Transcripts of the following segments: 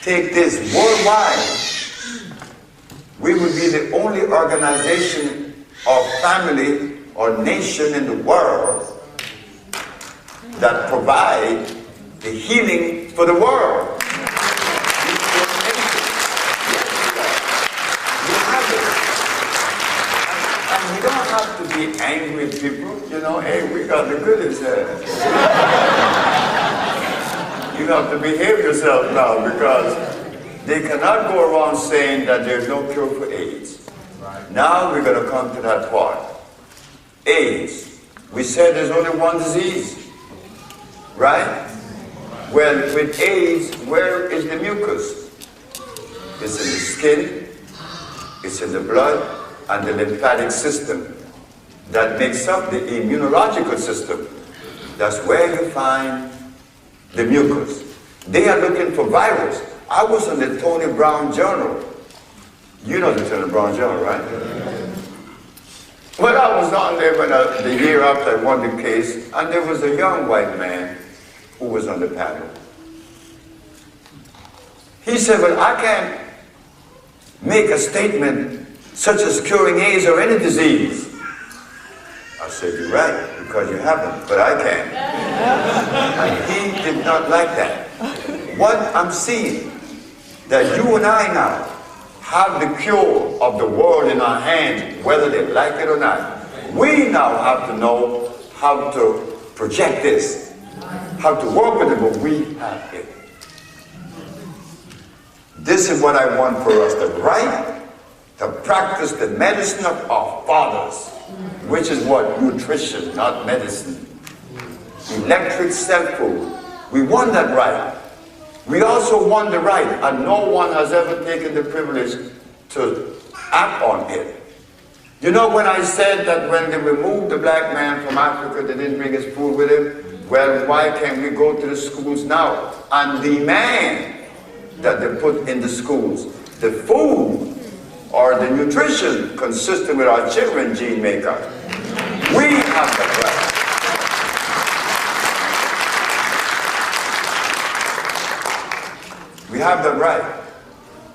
take this worldwide, we would be the only organization or family or nation in the world that provide the healing for the world. And we don't have to be angry with people, you know, hey, we got the goodies here. You have to behave yourself now, because they cannot go around saying that there's no cure for AIDS. Now we're going to come to that part. AIDS. We said there's only one disease, right? Well, with AIDS, where is the mucus? It's in the skin, it's in the blood, and the lymphatic system that makes up the immunological system. That's where you find the mucus. They are looking for virus. I was on the Tony Brown Journal. You know the Tony Brown Journal, right? Well, I was on there the year after I won the case, and there was a young white man who was on the panel. He said, well, I can't make a statement such as curing AIDS or any disease. I said, you're right, because you haven't, but I can. And he did not like that. What I'm seeing, that you and I now have the cure of the world in our hands, whether they like it or not. We now have to know how to project this, how to work with it, but we have it. This is what I want for us, the right to practice the medicine of our fathers, which is what? Nutrition, not medicine. Electric cell food. We want that right. We also want the right, and no one has ever taken the privilege to act on it. You know, when I said that when they removed the black man from Africa, they didn't bring his food with him? Well, why can't we go to the schools now and demand that they put in the schools the food or the nutrition consistent with our children gene maker? We have that right. We have that right.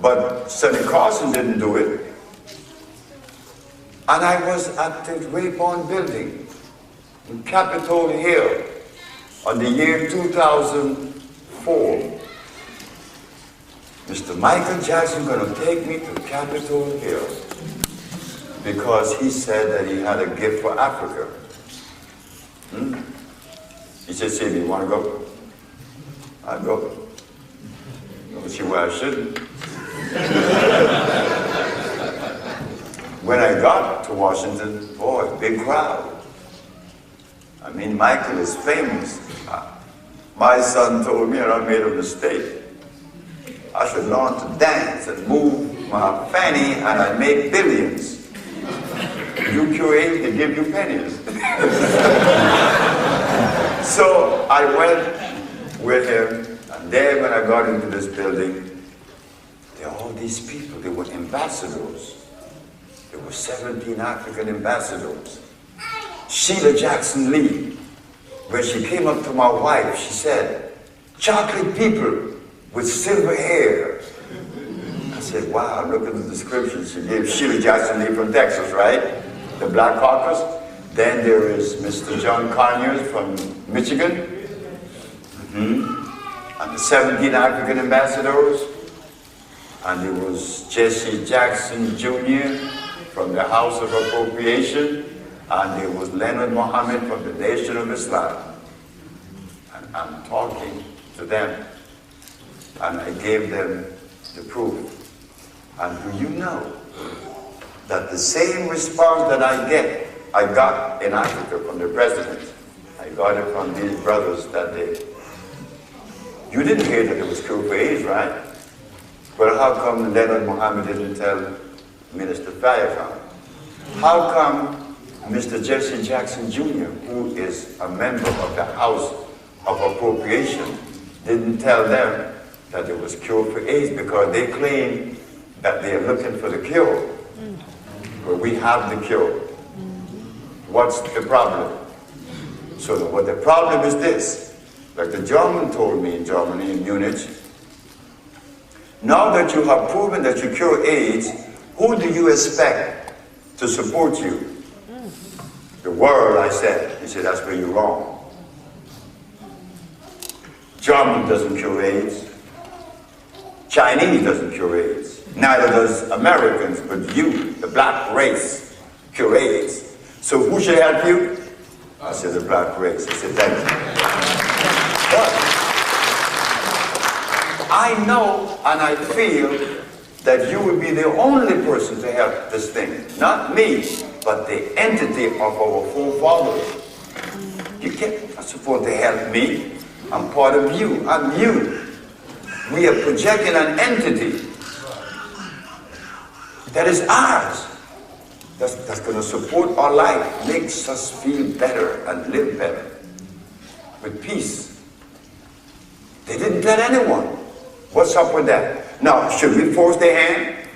But Sebi Carson didn't do it. And I was at the Rayborn building in Capitol Hill on the year 2004. Mr. Michael Jackson going to take me to Capitol Hill because he said that he had a gift for Africa. He said, Sebi, you want to go? I'll go. Don't see why I shouldn't. When I got to Washington, boy, big crowd. I mean, Michael is famous. My son told me, and I made a mistake. I should learn to dance and move my fanny, and I'd make billions. You cure AIDS, they give you pennies. So I went with him, and there when I got into this building, there are all these people, they were ambassadors. There were 17 African ambassadors. Sheila Jackson Lee, when she came up to my wife, she said, chocolate people with silver hair. I said, wow, look at the description. She gave Sheila Jackson Lee from Texas, right? The Black Caucus. Then there is Mr. John Conyers from Michigan. And the 17 African ambassadors. And there was Jesse Jackson Jr. from the House of Appropriation. And there was Leonard Mohammed from the Nation of Islam. And I'm talking to them. And I gave them the proof. And do you know that the same response that I got in Africa from the president, I got it from these brothers that day. You didn't hear that it was cure for AIDS, right? Well, how come Leonard Mohammed didn't tell Minister Farrakhan? How come Mr. Jesse Jackson Jr., who is a member of the House of Appropriation, didn't tell them that it was cure for AIDS? Because they claim that they are looking for the cure. But we have the cure. What's the problem? So what the problem is this. Like the German told me in Germany, in Munich, Now that you have proven that you cure AIDS, who do you expect to support you? The world, I said. He said, that's where you're wrong. German doesn't cure AIDS. Chinese doesn't cure AIDS. Neither does Americans, but you, the black race, cure AIDS. So who should help you? I said, the black race. I said, thank you. But I know and I feel that you will be the only person to help this thing. Not me, but the entity of our forefathers. You can't support to help me. I'm part of you. I'm you. We are projecting an entity that is ours. That's going to support our life, makes us feel better and live better with peace. They didn't tell anyone. What's up with that? Now, should we force their hand?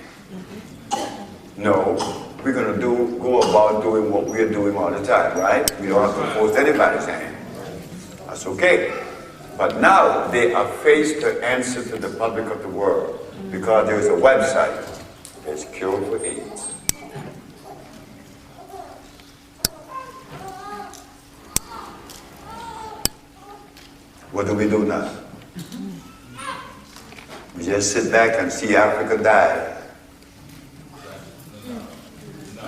No. We're going to go about doing what we're doing all the time, right? We don't have to force anybody's hand. That's okay. But now they are faced to answer to the public of the world because there's a website that's Cure for AIDS. What do we do now? We just sit back and see Africa die.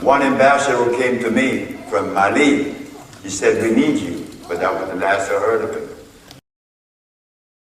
One ambassador came to me from Mali. He said, we need you. But that was the last I heard of it.